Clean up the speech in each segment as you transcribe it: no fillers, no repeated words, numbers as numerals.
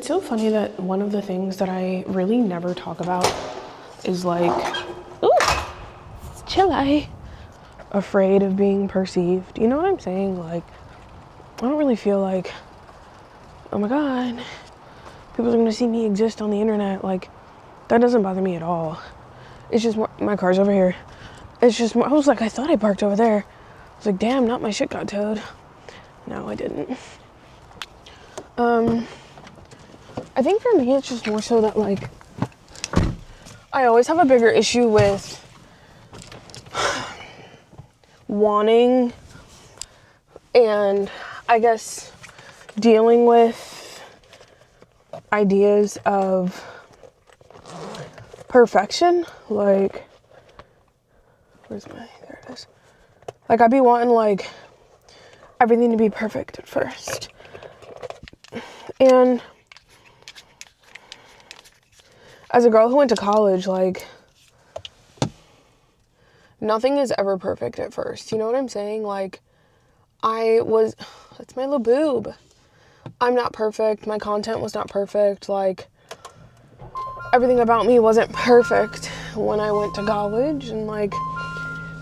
It's so funny that one of the things that I really never talk about is like, ooh, chilli, afraid of being perceived. You know what I'm saying? Like, I don't really feel like, oh my God, people are gonna see me exist on the internet. Like, that doesn't bother me at all. It's just more, my car's over here. It's just more, I was like, I thought I parked over there. I was like, damn, not my shit got towed. No, I didn't. I think for me, it's just more so that, like, I always have a bigger issue with wanting and I guess dealing with ideas of perfection. Like, there it is. Like, I'd be wanting, like, everything to be perfect at first. And as a girl who went to college, like, nothing is ever perfect at first. You know what I'm saying? Like, that's my little boob. I'm not perfect. My content was not perfect. Like, everything about me wasn't perfect when I went to college. And, like,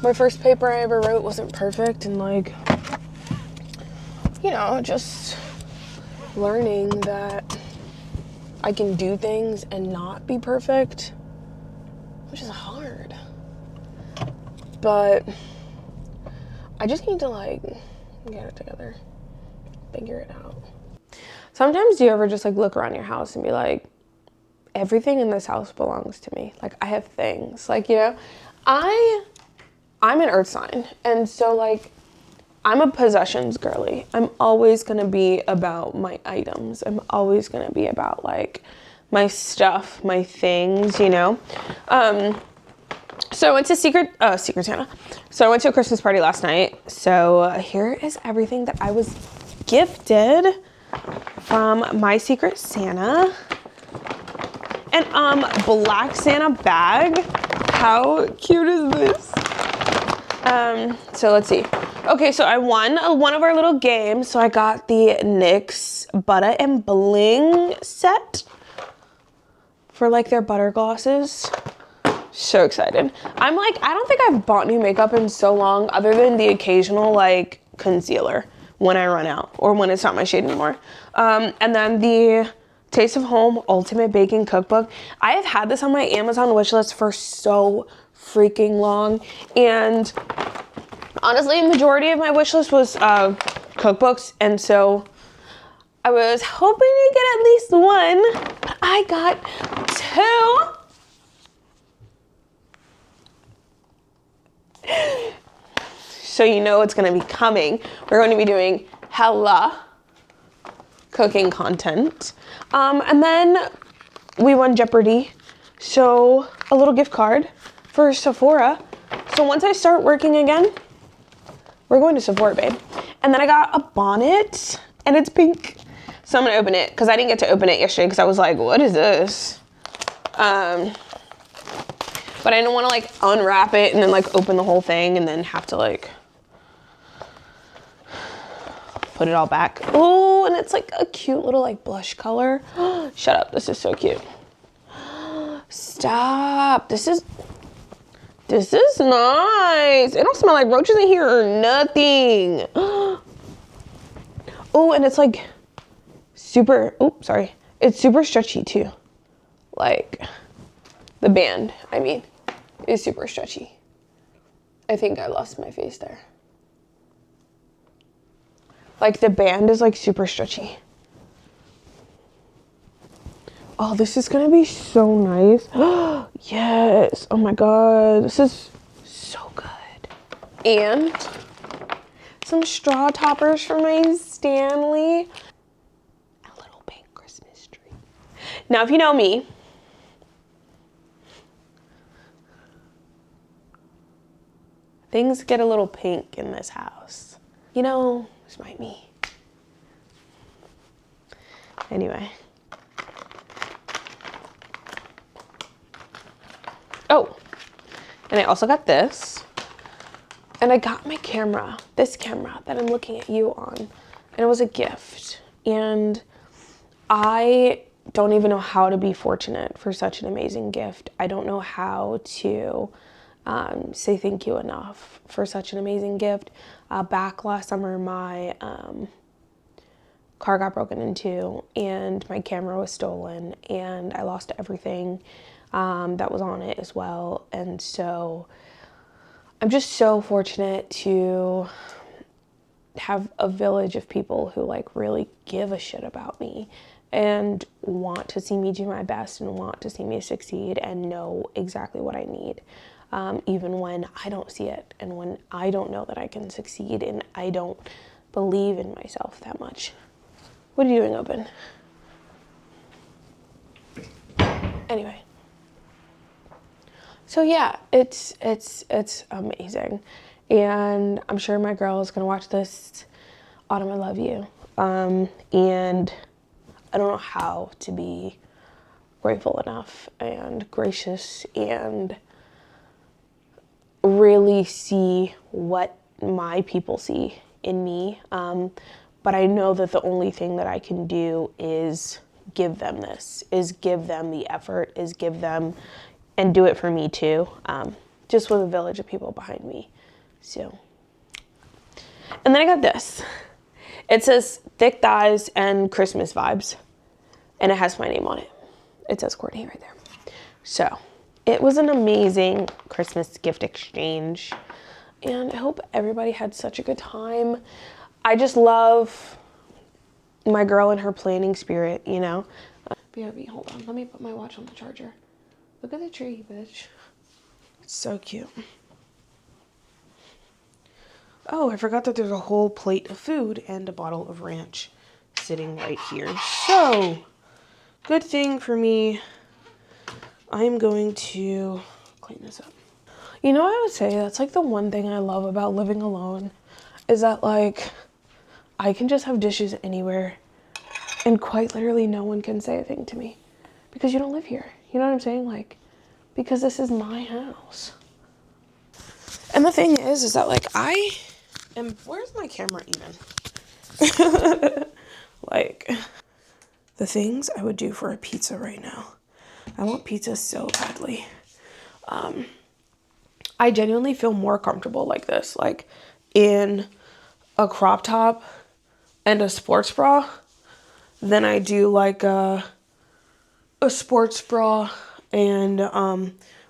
my first paper I ever wrote wasn't perfect. And, like, you know, just learning that I can do things and not be perfect, which is hard. But I just need to, like, get it together, figure it out. Sometimes do you ever just, like, look around your house and be like, everything in this house belongs to me. Like, I have things. Like, you know, I'm an earth sign. And so, like, I'm a possessions girly. I'm always going to be about my items. I'm always going to be about, like, my stuff, my things, you know? So I went to Secret Santa. So I went to a Christmas party last night. So here is everything that I was gifted from my Secret Santa. And Black Santa bag. How cute is this? So let's see. Okay, so I won one of our little games. So I got the NYX Butter and Bling set for, like, their butter glosses. So excited. I'm like, I don't think I've bought new makeup in so long other than the occasional, like, concealer when I run out or when it's not my shade anymore. And then the Taste of Home Ultimate Baking Cookbook. I have had this on my Amazon wishlist for so freaking long. And honestly, the majority of my wishlist was cookbooks. And so I was hoping to get at least one, but I got two. So you know it's going to be coming. We're going to be doing hella cooking content. And then we won Jeopardy. So a little gift card for Sephora. So once I start working again, we're going to Sephora, babe. And then I got a bonnet and it's pink. So I'm going to open it because I didn't get to open it yesterday because I was like, what is this? But I didn't want to, like, unwrap it and then, like, open the whole thing and then have to, like, put it all back. Oh, and it's, like, a cute little, like, blush color. Shut up. This is so cute. Stop. This is nice. It don't smell like roaches in here or nothing. Oh, and it's, like, super, it's super stretchy, too. Like, the band, I mean, is super stretchy. I think I lost my face there. Like, the band is, like, super stretchy. Oh, this is gonna be so nice. Yes. Oh my God. This is so good. And some straw toppers for my Stanley. A little pink Christmas tree. Now, if you know me, things get a little pink in this house. You know, it's my me. Anyway. Oh, and I also got this. And I got my camera, this camera that I'm looking at you on. And it was a gift. And I don't even know how to be fortunate for such an amazing gift. I don't know how to say thank you enough for such an amazing gift. Back last summer, my car got broken into and my camera was stolen and I lost everything that was on it as well. And so I'm just so fortunate to have a village of people who like really give a shit about me and want to see me do my best and want to see me succeed and know exactly what I need, even when I don't see it and when I don't know that I can succeed and I don't believe in myself that much. What are you doing, Open? Anyway. So yeah, it's amazing. And I'm sure my girl is gonna watch this. Autumn, I love you. And I don't know how to be grateful enough and gracious and really see what my people see in me. But I know that the only thing that I can do is give them this, is give them the effort, is give them, and do it for me too, just with a village of people behind me. So, and then I got this. It says thick thighs and Christmas vibes, and it has my name on it. It says Courtney right there. So it was an amazing Christmas gift exchange, and I hope everybody had such a good time. I just love my girl and her planning spirit, you know. BRB, hold on, let me put my watch on the charger. Look at the tree, bitch. It's so cute. Oh, I forgot that there's a whole plate of food and a bottle of ranch sitting right here. So, good thing for me. I'm going to clean this up. You know, I would say that's like the one thing I love about living alone is that like I can just have dishes anywhere and quite literally no one can say a thing to me because you don't live here. You know what I'm saying? Like, because this is my house. And the thing is that like where's my camera even? Like, the things I would do for a pizza right now. I want pizza so badly. I genuinely feel more comfortable like this, like in a crop top and a sports bra than I do like a sports bra and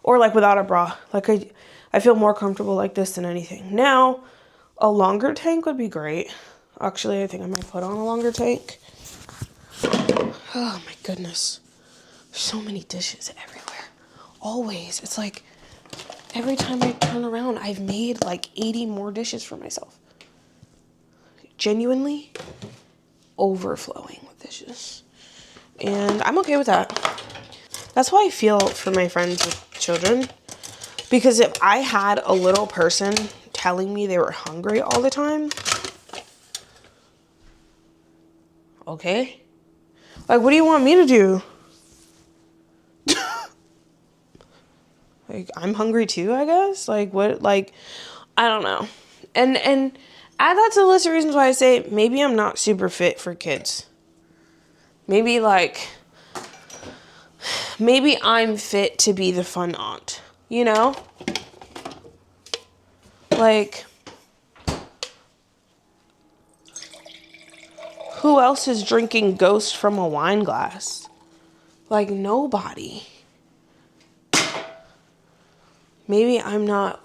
or like without a bra. Like I feel more comfortable like this than anything. Now, a longer tank would be great. Actually, I think I might put on a longer tank. Oh my goodness. There's so many dishes everywhere. Always. It's like every time I turn around, I've made like 80 more dishes for myself. Genuinely overflowing with dishes. And I'm okay with that. That's how I feel for my friends with children. Because if I had a little person telling me they were hungry all the time, okay, like, what do you want me to do? Like, I'm hungry too, I guess? Like, what, like, I don't know. And add that to the list of reasons why I say maybe I'm not super fit for kids. Maybe, like, maybe I'm fit to be the fun aunt, you know? Like, who else is drinking Ghost from a wine glass? Like, nobody. Maybe I'm not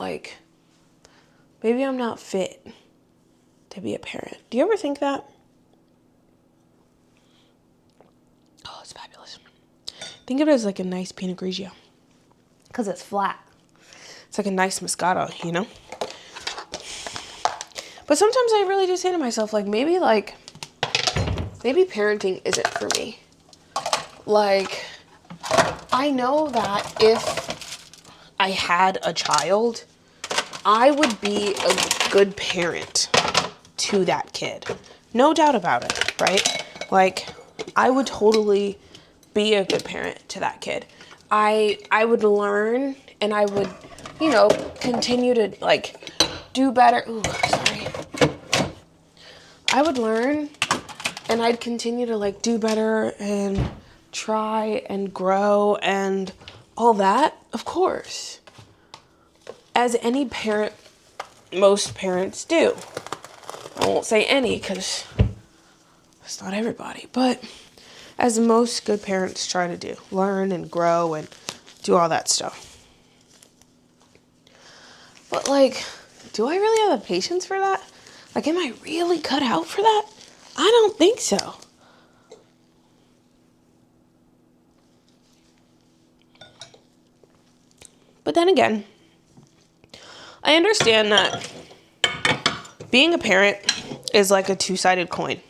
fit to be a parent. Do you ever think that? Oh, it's fabulous. Think of it as like a nice Pinot Grigio. Because it's flat. It's like a nice Moscato, you know? But sometimes I really do say to myself, like, maybe parenting isn't for me. Like, I know that if I had a child, I would be a good parent to that kid. No doubt about it, right? Like, I would totally be a good parent to that kid. I would learn and I would, you know, continue to, like, do better. Ooh, sorry. I would learn and I'd continue to, like, do better and try and grow and all that? Of course. As any parent, most parents do. I won't say any because it's not everybody, but as most good parents try to do, learn and grow and do all that stuff. But like, do I really have the patience for that? Like, am I really cut out for that? I don't think so. But then again, I understand that being a parent is like a two-sided coin.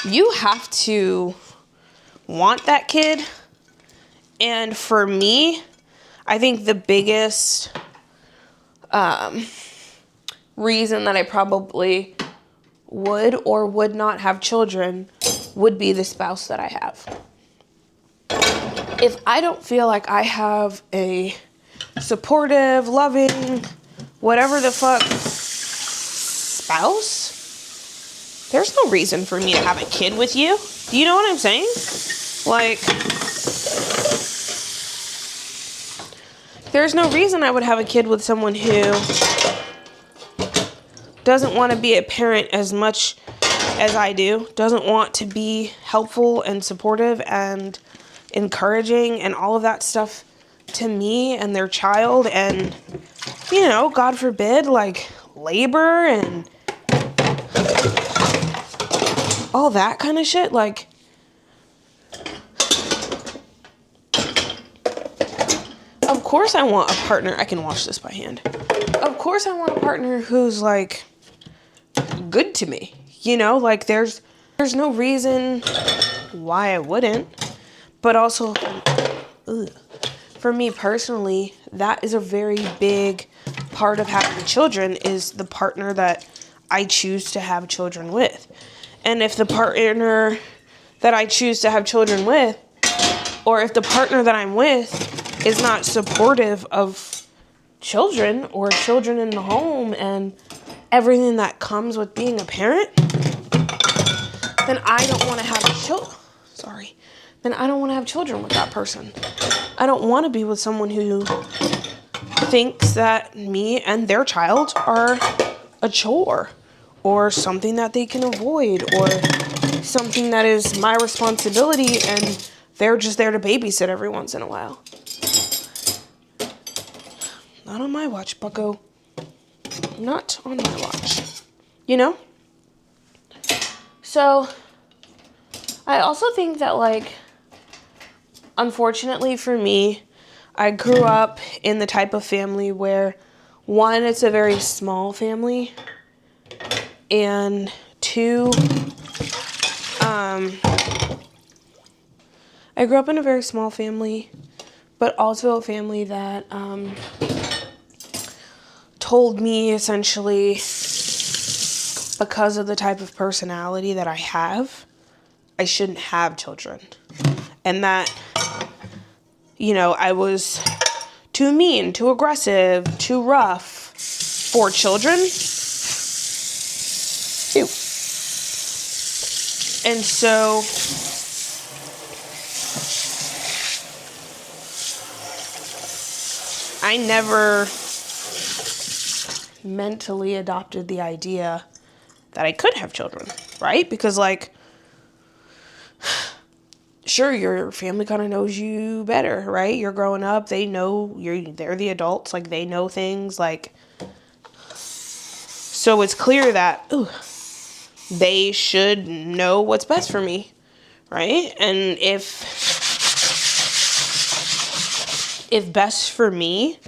You have to want that kid. And for me, I think the biggest reason that I probably would or would not have children would be the spouse that I have. If I don't feel like I have a supportive, loving, whatever the fuck spouse, there's no reason for me to have a kid with you. Do you know what I'm saying? Like, there's no reason I would have a kid with someone who doesn't want to be a parent as much as I do, doesn't want to be helpful and supportive and encouraging and all of that stuff to me and their child, and, you know, God forbid, like, labor and all that kind of shit. Like, of course I want a partner. I can wash this by hand. Of course I want a partner who's, like, good to me. You know, like, there's no reason why I wouldn't. But also, for me personally, that is a very big part of having children, is the partner that I choose to have children with. And if the partner that I choose to have children with, or if the partner that I'm with is not supportive of children or children in the home and everything that comes with being a parent, then I don't want to have then I don't want to have children with that person. I don't want to be with someone who thinks that me and their child are a chore or something that they can avoid or something that is my responsibility and they're just there to babysit every once in a while. Not on my watch, bucko. Not on my watch. You know? So, I also think that, like, unfortunately for me, I grew up in the type of family where, one, it's a very small family, and two, I grew up in a very small family, but also a family that told me essentially, because of the type of personality that I have, I shouldn't have children. And that, you know, I was too mean, too aggressive, too rough for children. Ew. And so I never mentally adopted the idea that I could have children, right? Because, like, sure, your family kind of knows you better, right? You're growing up, they know they're the adults, like, they know things, like, so it's clear that they should know what's best for me, right? And if best for me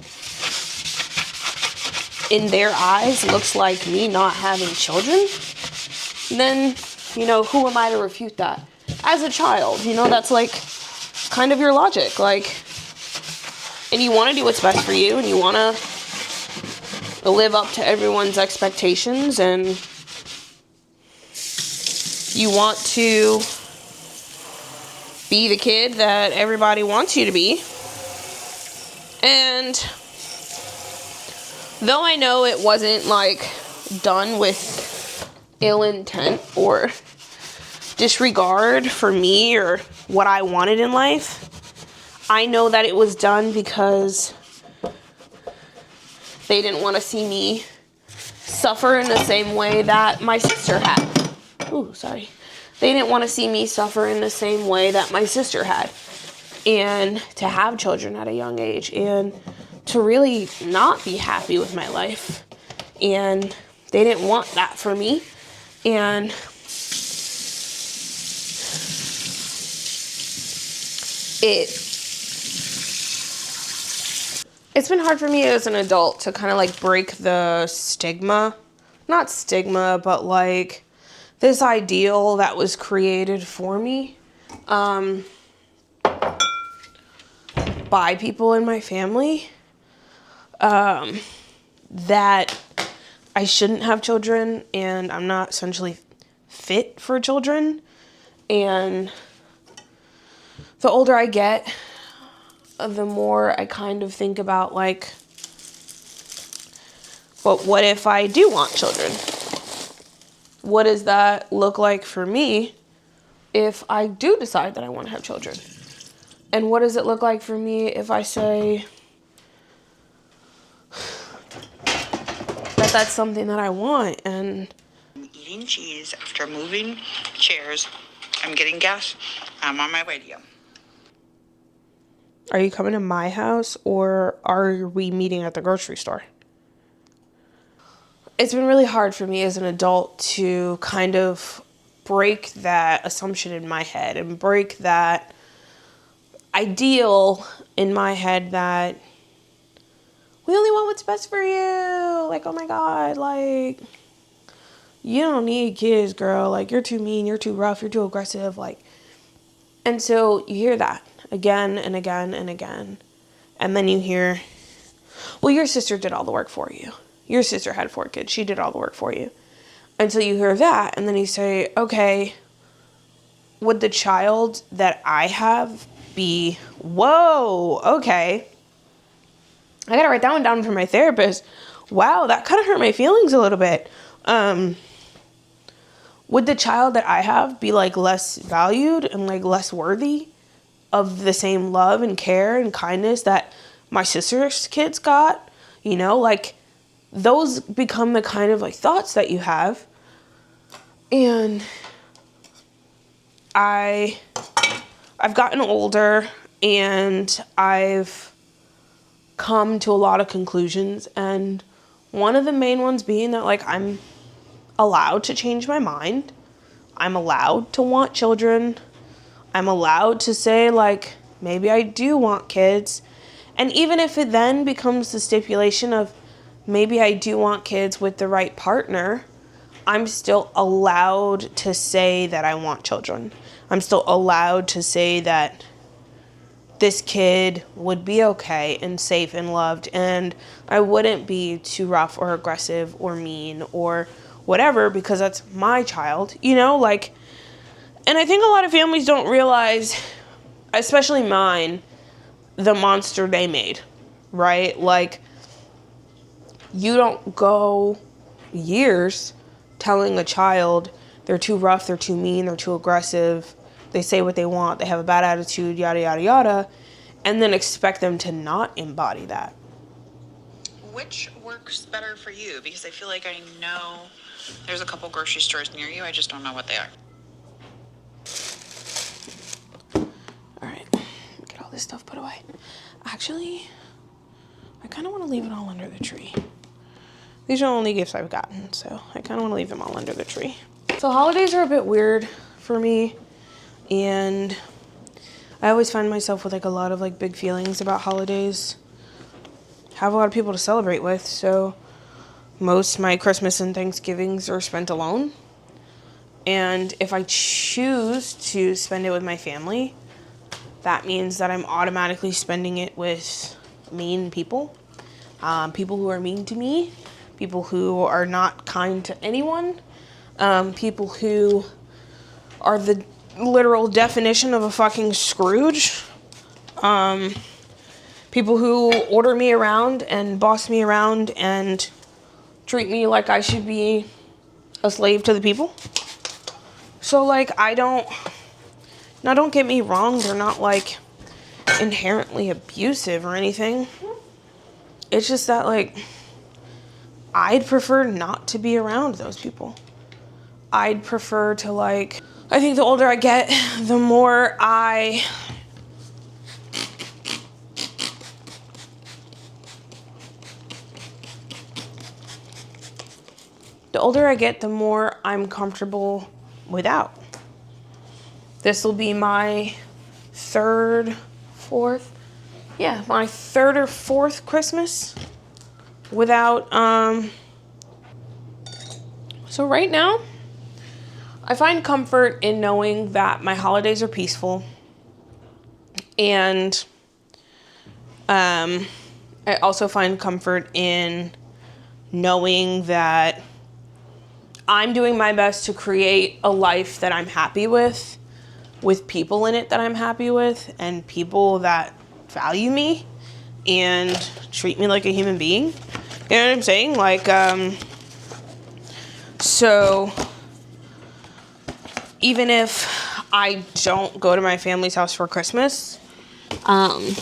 in their eyes looks like me not having children, then, you know, who am I to refute that? As a child, you know, that's, like, kind of your logic, like, and you want to do what's best for you, and you want to live up to everyone's expectations, and you want to be the kid that everybody wants you to be. And though I know it wasn't, like, done with ill intent or disregard for me or what I wanted in life. I know that it was done because they didn't want to see me suffer in the same way that my sister had. Ooh, sorry. They didn't want to see me suffer in the same way that my sister had. And to have children at a young age and to really not be happy with my life. And they didn't want that for me. And it's been hard for me as an adult to kind of like break the stigma. Not stigma, but like this ideal that was created for me by people in my family that I shouldn't have children and I'm not essentially fit for children. And the older I get, the more I kind of think about like, but what if I do want children? What does that look like for me if I do decide that I want to have children? And what does it look like for me if I say that that's something that I want? And I'm eating cheese after moving chairs. I'm getting gas. I'm on my way to you. are you coming to my house or are we meeting at the grocery store? It's been really hard for me as an adult to kind of break that assumption in my head and break that ideal in my head that we only want what's best for you. Like, oh my God, like, you don't need kids, girl. Like, you're too mean, you're too rough, you're too aggressive. Like, and so you hear that again and again and again. And then you hear, well, your sister did all the work for you. Your sister had 4 kids. She did all the work for you. And so you hear that, and then you say, okay, would the child that I have be, whoa, okay. I gotta write that one down for my therapist. Wow, that kind of hurt my feelings a little bit. Would the child that I have be like less valued and like less worthy of the same love and care and kindness that my sister's kids got? You know, like, those become the kind of like thoughts that you have. And I've gotten older and I've come to a lot of conclusions, and one of the main ones being that like I'm allowed to change my mind. I'm allowed to want children. I'm allowed to say like maybe I do want kids. And even if it then becomes the stipulation of maybe I do want kids with the right partner, I'm still allowed to say that I want children. I'm still allowed to say that this kid would be okay and safe and loved, and I wouldn't be too rough or aggressive or mean or whatever because that's my child, you know, like. And I think a lot of families don't realize, especially mine, the monster they made, right? Like, you don't go years telling a child they're too rough, they're too mean, they're too aggressive, they say what they want, they have a bad attitude, yada, yada, yada, and then expect them to not embody that. Which works better for you? Because I feel like I know there's a couple grocery stores near you. I just don't know what they are. All right, get all this stuff put away. Actually, I kind of want to leave it all under the tree. These are the only gifts I've gotten, so I kind of want to leave them all under the tree. So holidays are a bit weird for me, and I always find myself with like a lot of like big feelings about holidays. Have a lot of people to celebrate with, so most of my Christmas and Thanksgivings are spent alone. And if I choose to spend it with my family, that means that I'm automatically spending it with mean people. People who are mean to me, people who are not kind to anyone, people who are the literal definition of a fucking Scrooge, people who order me around and boss me around and treat me like I should be a slave to the people. So like now don't get me wrong, they're not like inherently abusive or anything. It's just that like I'd prefer not to be around those people. I'd prefer to like, I think the older I get, the more I the more I'm comfortable without. This will be my my third or fourth Christmas without, so right now, I find comfort in knowing that my holidays are peaceful, and I also find comfort in knowing that I'm doing my best to create a life that I'm happy with people in it that I'm happy with, and people that value me and treat me like a human being. You know what I'm saying? Like, so even if I don't go to my family's house for Christmas, I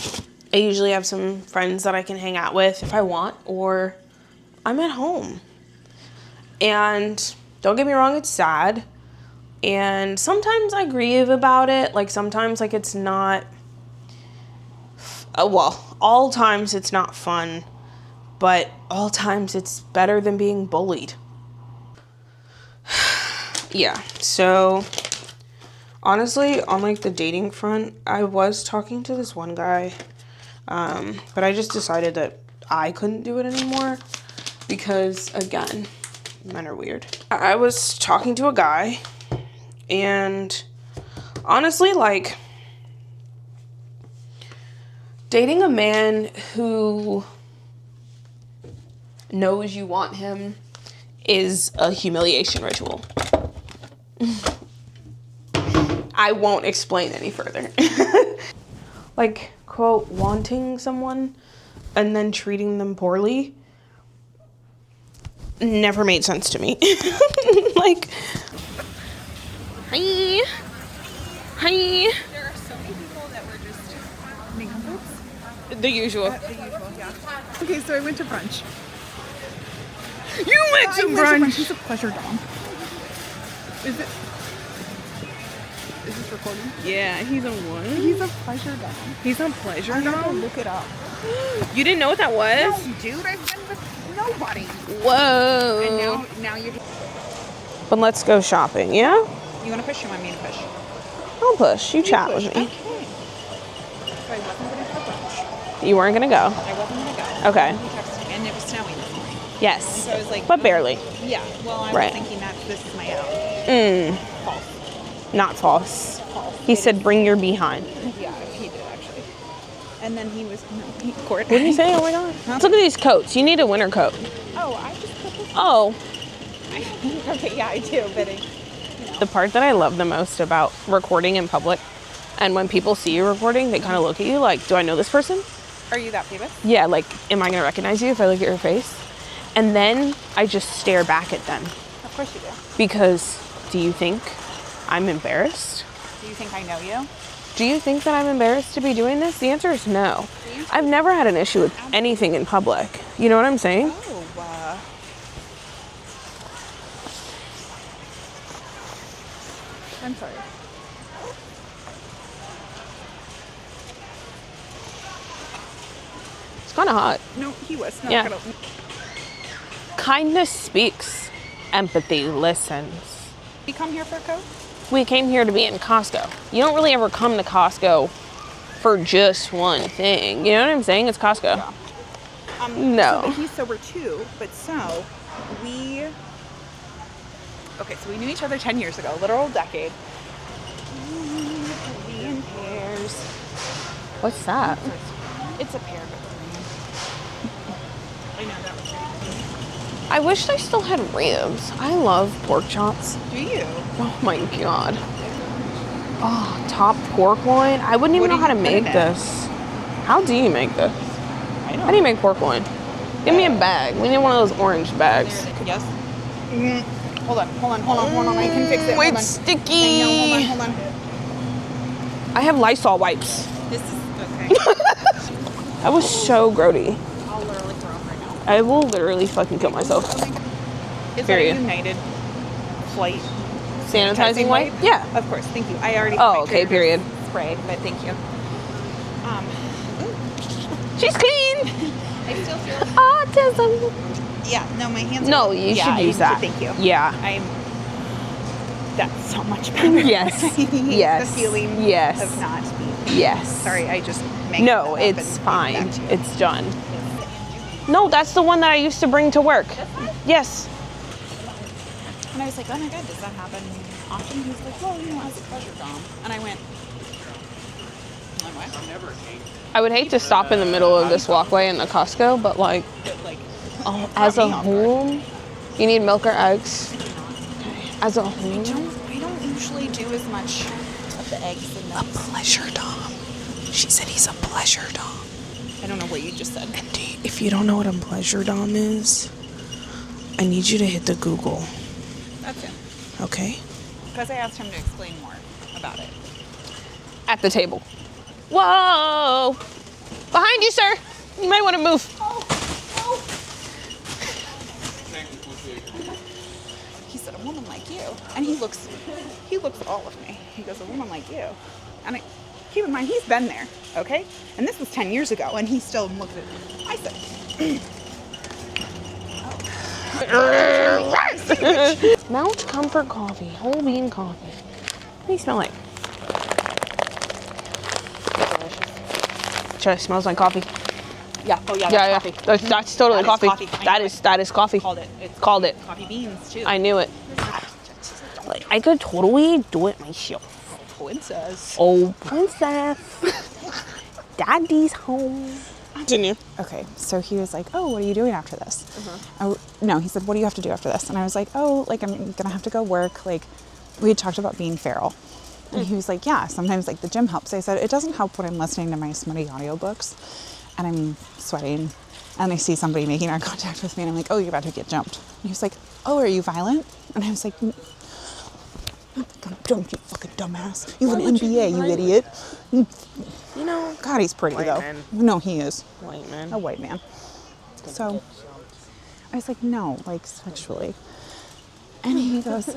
usually have some friends that I can hang out with if I want, or I'm at home. And don't get me wrong, it's sad. And sometimes I grieve about it. Like sometimes like it's not, all times it's not fun, but all times it's better than being bullied. Yeah, so honestly, on like the dating front, I was talking to this one guy, but I just decided that I couldn't do it anymore because, again, men are weird. I was talking to a guy, and honestly, like, dating a man who knows you want him is a humiliation ritual. I won't explain any further. Like, quote, wanting someone and then treating them poorly never made sense to me. Like, hi. There are so many people that were just making boobs. The usual. Yeah. Okay, so I went to brunch. You went to brunch. He's a pleasure dom. Is this recording? Yeah, he's a what? He's a pleasure dom. He's a pleasure I have to dom? look it up. You didn't know what that was? No, dude, I've been with nobody. Whoa. And now you're. But let's go shopping, yeah? You want to push? You want me to push? I'll push. You chat Push. with me. Okay. So I wasn't going to go brunch. You weren't gonna go. I wasn't going to go. Okay. He texted me, and it was snowing this morning. Yes. So I was like, But barely. Yeah. Well, I Right. was thinking that this is my out. False. Not false. False. He said, bring your behind. Yeah, he did actually. And then he was court. What did you say? Oh my god. Let's look at these coats. You need a winter coat. Oh, I just put this. Oh. Okay, yeah, I do, but The part that I love the most about recording in public, and when people see you recording, they kind of look at you like, do I know this person? are you that famous? Yeah, like, am I gonna recognize you if I look at your face? And then I just stare back at them. Of course you do. Because do you think I'm embarrassed? Do you think I know you? Do you think that I'm embarrassed to be doing this? The answer is no. I've never had an issue with anything in public. You know what I'm saying? Oh, I'm sorry. It's kind of hot. No, he was not Yeah. gonna. Kindness speaks. Empathy listens. You come here for a coat? We came here to be in Costco. You don't really ever come to Costco for just one thing. You know what I'm saying? It's Costco. Yeah. No. So he's sober too, but so we. Okay, so we knew each other 10 years ago, literal decade. We in pairs. What's that? It's a pear, but I know that was right. I wish they still had ribs. I love pork chops. Do you? Oh my god. Oh, top pork loin. I wouldn't even What know how do to you put make it in? this. How do you make this? I don't How do you make pork loin? Give me a bag. We need one of those orange bags. Yes. Hold on. I can fix it. Hold on. It's sticky. Hang on, hold on. I have Lysol wipes. This is okay. That was so grody. I'll literally throw up right now. I will literally fucking kill myself. Is Period. that a United flight Sanitizing wipe? Yeah. Of course. Thank you. I already. Oh, okay, period. Spray, but thank you. She's clean. I still feel. Autism. Yeah. No, my hands. No, you should use that. Thank you. Yeah. That's so much better. Yes. Yes. The feeling. Yes. Of not being. Yes. Sorry, I just. Made No, that up it's and fine. gave it back to you. It's done. No, that's the one that I used to bring to work. Yes. And I was like, oh my god, does that happen often? He was like, well, as a pleasure dom. And I went, what? I would hate to stop in the middle of this walkway in the Costco, but like, as a whole, you need milk or eggs. Okay. As a whole, I don't usually do as much of the eggs and A pleasure dom. She said he's a pleasure dom. I don't know what you just said. And if you don't know what a pleasure dom is, I need you to hit the Google, That's him. okay? Because I asked him to explain more about it. at the table. Whoa! Behind you, sir. You might want to move. He said, a woman like you. And he looks all of me. He goes, a woman like you. And keep in mind, he's been there, okay? And this was 10 years ago, and he still looked at it. I said, Mount Comfort Coffee, whole bean coffee. What do you smell like? Delicious. It smells like coffee. yeah, oh yeah, Yeah, coffee. That's totally That is coffee. coffee. I That know is coffee. Called it. It's Called it. coffee beans, too. I knew it. Like, I could totally do it myself. Princess. Oh, princess. Daddy's home. Continue. Okay, so he was like, oh, what are you doing after this? Oh, no, he said, what do you have to do after this? And I was like, oh, like, I'm gonna have to go work. Like, we had talked about being feral. And he was like, yeah, sometimes like the gym helps. I said, it doesn't help when I'm listening to my smutty audiobooks and I'm sweating and I see somebody making eye contact with me and I'm like, oh, you're about to get jumped. And he was like, oh, are you violent? And I was like, I'm jumped, you fucking dumbass. You have an MBA, you idiot. You know, God, he's pretty though. man. No, he is. white man. A white man. So I was like, no, like sexually. And he goes,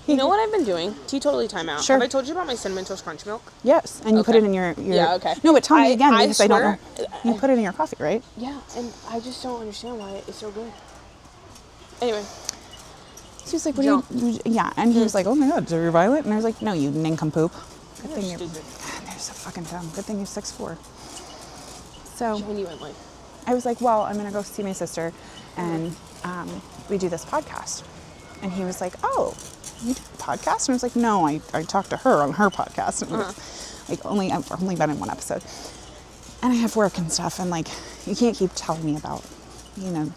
You know what I've been doing? Totally time out. Sure. Have I told you about my Cinnamon Toast Crunch milk? yes. And you put Okay. it in your Yeah, okay. No, but tell me again I because I don't know. swear- You put it in your coffee, right? Yeah, and I just don't understand why it's so good. Anyway, She was like, what do you, yeah. And he was like, oh my God, so you're violent? And I was like, no, you nincompoop. Good thing you're, stupid. they're so fucking dumb. Good thing you're 6'4". So genuinely. I was like, well, I'm going to go see my sister and we do this podcast. And he was like, oh, you do a podcast? And I was like, no, I talked to her on her podcast. And like I've only been in one episode. And I have work and stuff. And like, you can't keep telling me about, you know,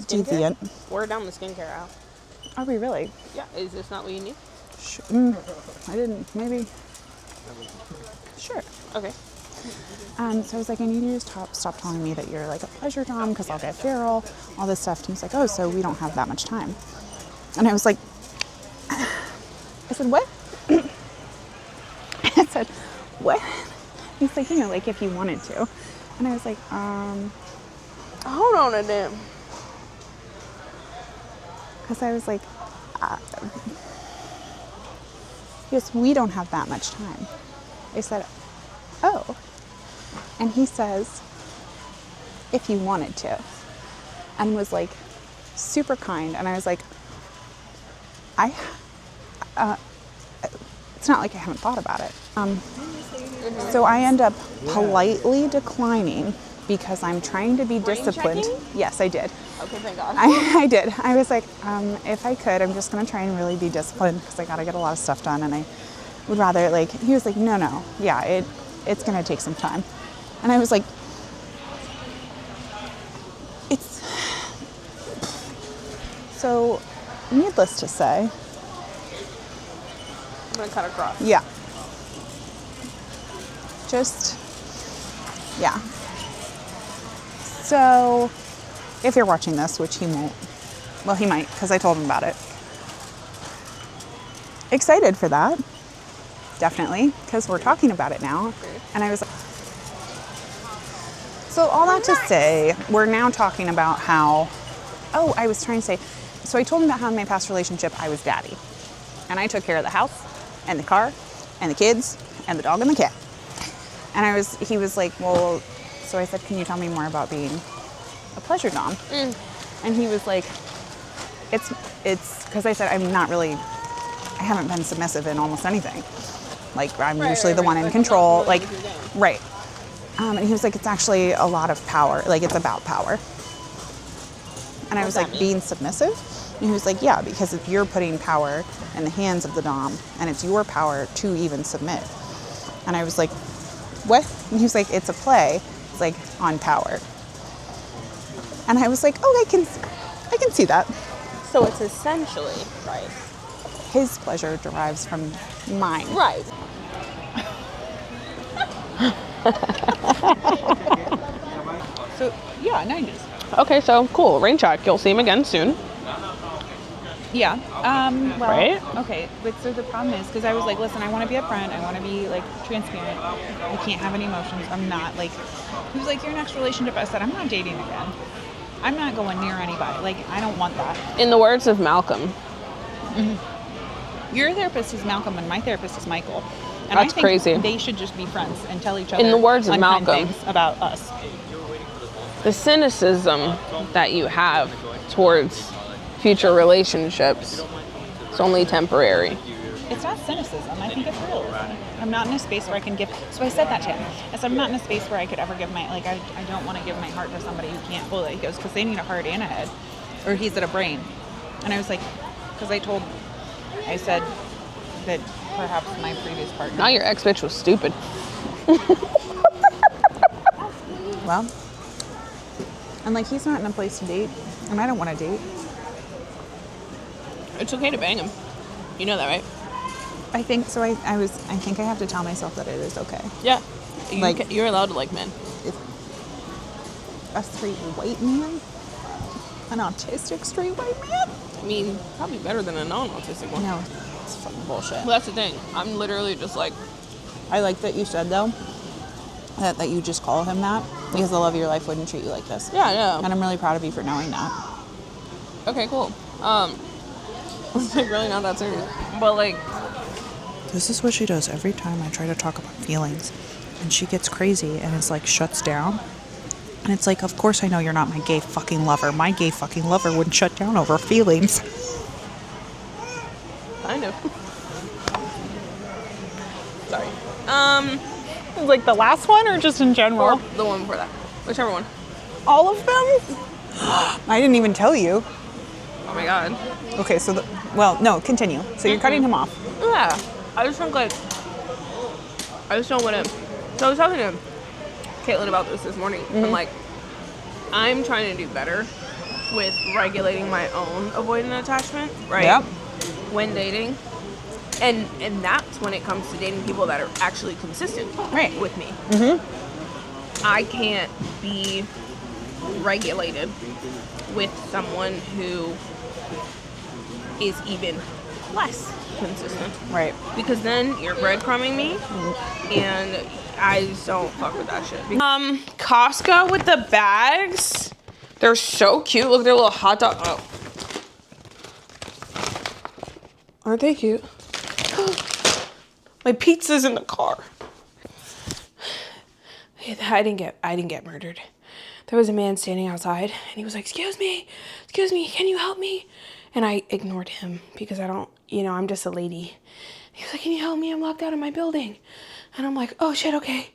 deviant. We're down the skincare aisle. Are we really? Yeah, is this not what you need? I didn't, maybe. Sure. Okay. So I was like, I need you to stop telling me that you're like a pleasure dom because I'll get feral, all this stuff. And he's like, oh, so we don't have that much time. And I was like, I said, what? I said, what? He's like, you know, like if you wanted to. And I was like, Hold on a damn. because I was like, he goes, we don't have that much time. I said, oh. And he says, if you wanted to. And was like, super kind. And I was like, it's not like I haven't thought about it. So I end up politely declining because I'm trying to be disciplined. checking? Yes, I did. Okay, thank God. I did. I was like, if I could, I'm just going to try and really be disciplined because I got to get a lot of stuff done. And I would rather, like, he was like, no. Yeah, it's going to take some time. And I was like, so needless to say, I'm gonna cut across. yeah. Yeah. So if you're watching this, which he won't, Well, he might, because I told him about it. Excited for that. Definitely, because we're talking about it now. And I was like, so all that to say, we're now talking about how, I was trying to say, so I told him about how in my past relationship, I was daddy. And I took care of the house and the car and the kids and the dog and the cat. And he was like, well, so I said, can you tell me more about being a pleasure dom? And he was like, it's because I said, I haven't been submissive in almost anything. Like, I'm usually the one in control. Like, right. And he was like, it's actually a lot of power. Like, it's about power. And I was like, being submissive? And he was like, yeah, because if you're putting power in the hands of the dom, and it's your power to even submit. And I was like, what? And he was like, it's a play. It's like on power. And I was like, oh, I can see that. So it's essentially, right? His pleasure derives from mine. Right. So, yeah, 90s. Okay, so cool. Rain check. You'll see him again soon. Yeah. Well, Right? okay, but so the problem is, because I was like, listen, I want to be upfront. I want to be, like, transparent. I can't have any emotions. I'm not, like, he was like, your next relationship. I said, I'm not dating again. I'm not going near anybody. Like, I don't want that. In the words of Malcolm. Your therapist is Malcolm and my therapist is Michael. And That's I think crazy. they should just be friends and tell each other In the words of unkind Malcolm. things about us. The cynicism that you have towards future relationships is only temporary. It's not cynicism. I think it's real. I'm not in a space where I can give. So I said that to him. I said, I'm not in a space where I could ever give my, like, I don't want to give my heart to somebody who can't hold it. He goes, because they need a heart and a head. Or he's at a brain. And I was like, because I said that perhaps my previous partner. Now your ex-bitch was stupid. Well, and like, he's not in a place to date, and I don't want to date. It's okay to bang him. You know that, right? I think so. I think I have to tell myself that it is okay. Yeah. Like- You're allowed to like men. A straight white man, an autistic straight white man. I mean, probably better than a non-autistic one. No, it's fucking bullshit. Well, that's the thing. I'm literally just like, I like that you said though that you just call him that, because the love of your life wouldn't treat you like this. yeah, yeah. And I'm really proud of you for knowing that. Okay, cool. It's like really not that serious. But like, This is what she does every time I try to talk about feelings. And she gets crazy and it's like shuts down. And it's like, of course I know you're not my gay fucking lover. My gay fucking lover wouldn't shut down over feelings. kind of. Sorry. Like the last one, or just in Or general? the one before that. Whichever one. All of them? I didn't even tell you. Oh my god. Okay, so no, continue. So you're cutting him off. Yeah. I just think like, I just don't want to. So I was talking to Caitlin about this morning. I'm like, I'm trying to do better with regulating my own avoidant attachment, right? Yep. When dating. And that's when it comes to dating people that are actually consistent Right. with me. I can't be regulated with someone who is even less consistent. Right. Because then you're breadcrumbing me, and I just don't fuck with that shit. Costco with the bags. They're so cute. Look at their little hot dog. Oh. Aren't they cute? My pizza's in the car. I didn't get murdered. There was a man standing outside, and he was like, excuse me, can you help me? And I ignored him because I don't, I'm just a lady. He was like, can you help me? I'm locked out of my building. And I'm like, oh shit, okay.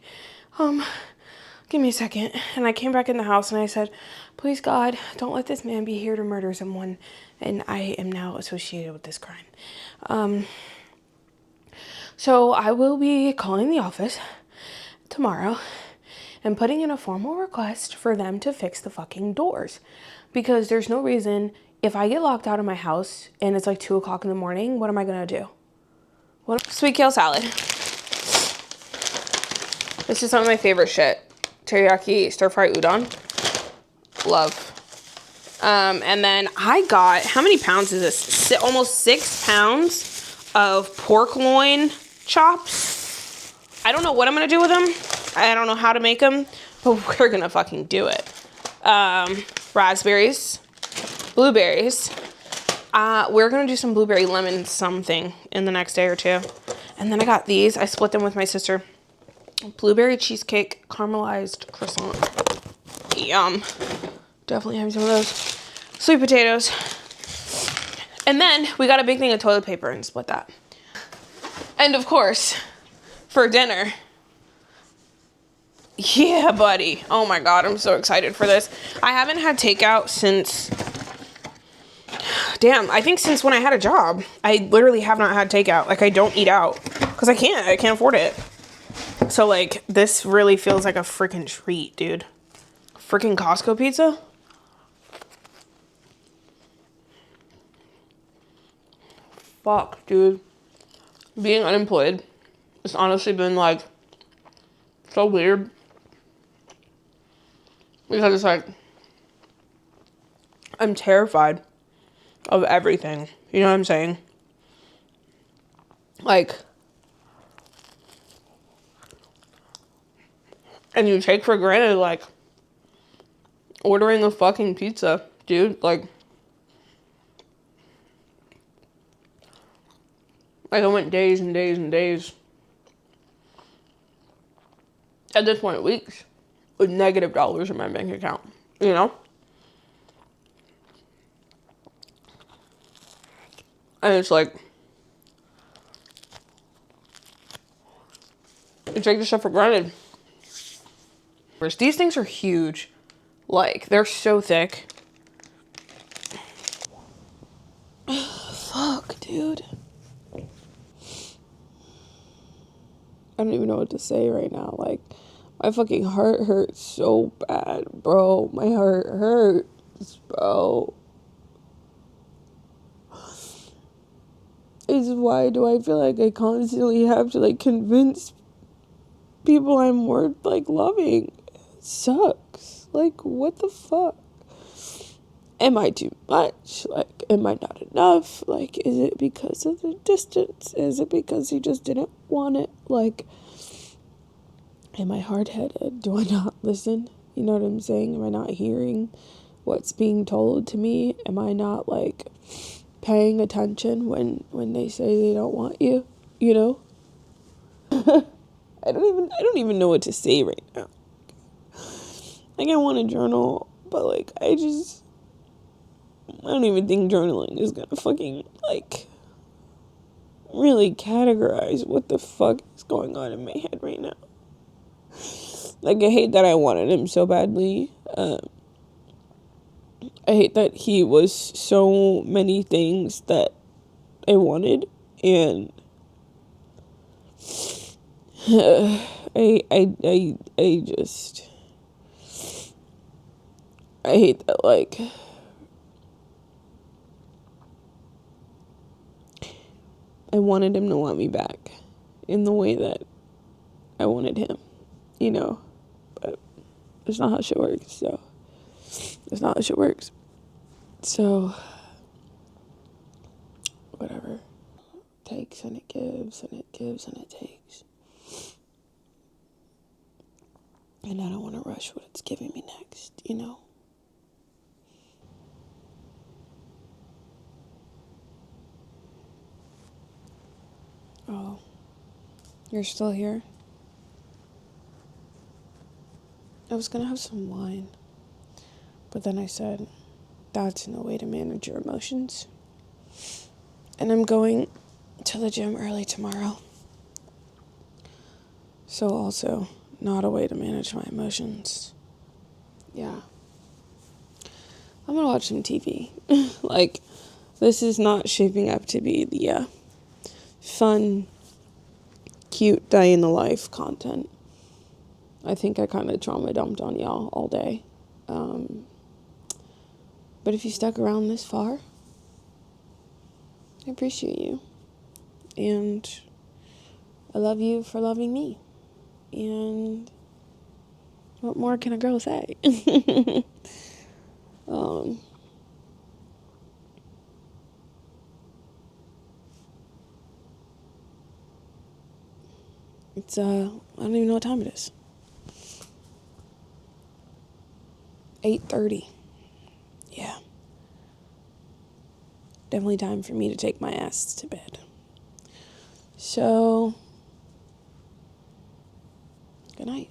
Give me a second. And I came back in the house and I said, please God, don't let this man be here to murder someone. And I am now associated with this crime. So I will be calling the office tomorrow and putting in a formal request for them to fix the fucking doors. Because there's no reason, if I get locked out of my house and it's like 2 o'clock in the morning, what am I gonna do? Sweet kale salad. This is some of my favorite shit. Teriyaki stir-fry udon. Love. And then I got, how many pounds is this? Almost 6 pounds of pork loin chops. I don't know what I'm gonna do with them. I don't know how to make them, but we're gonna fucking do it. Raspberries, blueberries. We're gonna do some blueberry lemon something in the next day or two. And then I got these. I split them with my sister. Blueberry cheesecake caramelized croissant. Yum. Definitely having some of those. Sweet potatoes. And then we got a big thing of toilet paper and split that. And of course, for dinner. Yeah, buddy. Oh my God, I'm so excited for this. I haven't had takeout since, damn, I think since when I had a job. I literally have not had takeout. Like, I don't eat out because I can't afford it. So like, this really feels like a freaking treat, dude. Freaking Costco pizza. Fuck, dude. Being unemployed has honestly been like so weird. Because it's like, I'm terrified of everything. You know what I'm saying? Like, and you take for granted, like, ordering a fucking pizza, dude. Like I went days and days and days. At this point, weeks with negative dollars in my bank account, you know? And it's like, you take this stuff for granted. These things are huge. Like, they're so thick. Fuck, dude. I don't even know what to say right now. Like, my fucking heart hurts so bad, bro. My heart hurts, bro. It's why do I feel like I constantly have to, like, convince people I'm worth, like, loving? It sucks. Like, what the fuck? Am I too much? Like, am I not enough? Like, is it because of the distance? Is it because he just didn't want it? Like, am I hard-headed? Do I not listen? You know what I'm saying? Am I not hearing what's being told to me? Am I not, like, paying attention when they say they don't want you? You know? I don't even know what to say right now. Like, I want to journal, but, like, I don't even think journaling is gonna fucking, like, really categorize what the fuck is going on in my head right now. Like, I hate that I wanted him so badly. I hate that he was so many things that I wanted, and I hate that, like, I wanted him to want me back in the way that I wanted him, you know, but that's not how shit works, so, that's not how shit works, so, whatever, takes and it gives, and it gives and it takes, and I don't want to rush what it's giving me next, you know. Oh, you're still here? I was gonna have some wine, but then I said, that's no way to manage your emotions. And I'm going to the gym early tomorrow. So also, not a way to manage my emotions. Yeah. I'm gonna watch some TV. Like, this is not shaping up to be the fun, cute day in the life content. I think I kind of trauma dumped on y'all all day. But if you stuck around this far, I appreciate you. And I love you for loving me. And what more can a girl say? It's, I don't even know what time it is. 8:30. Yeah. Definitely time for me to take my ass to bed. So, good night.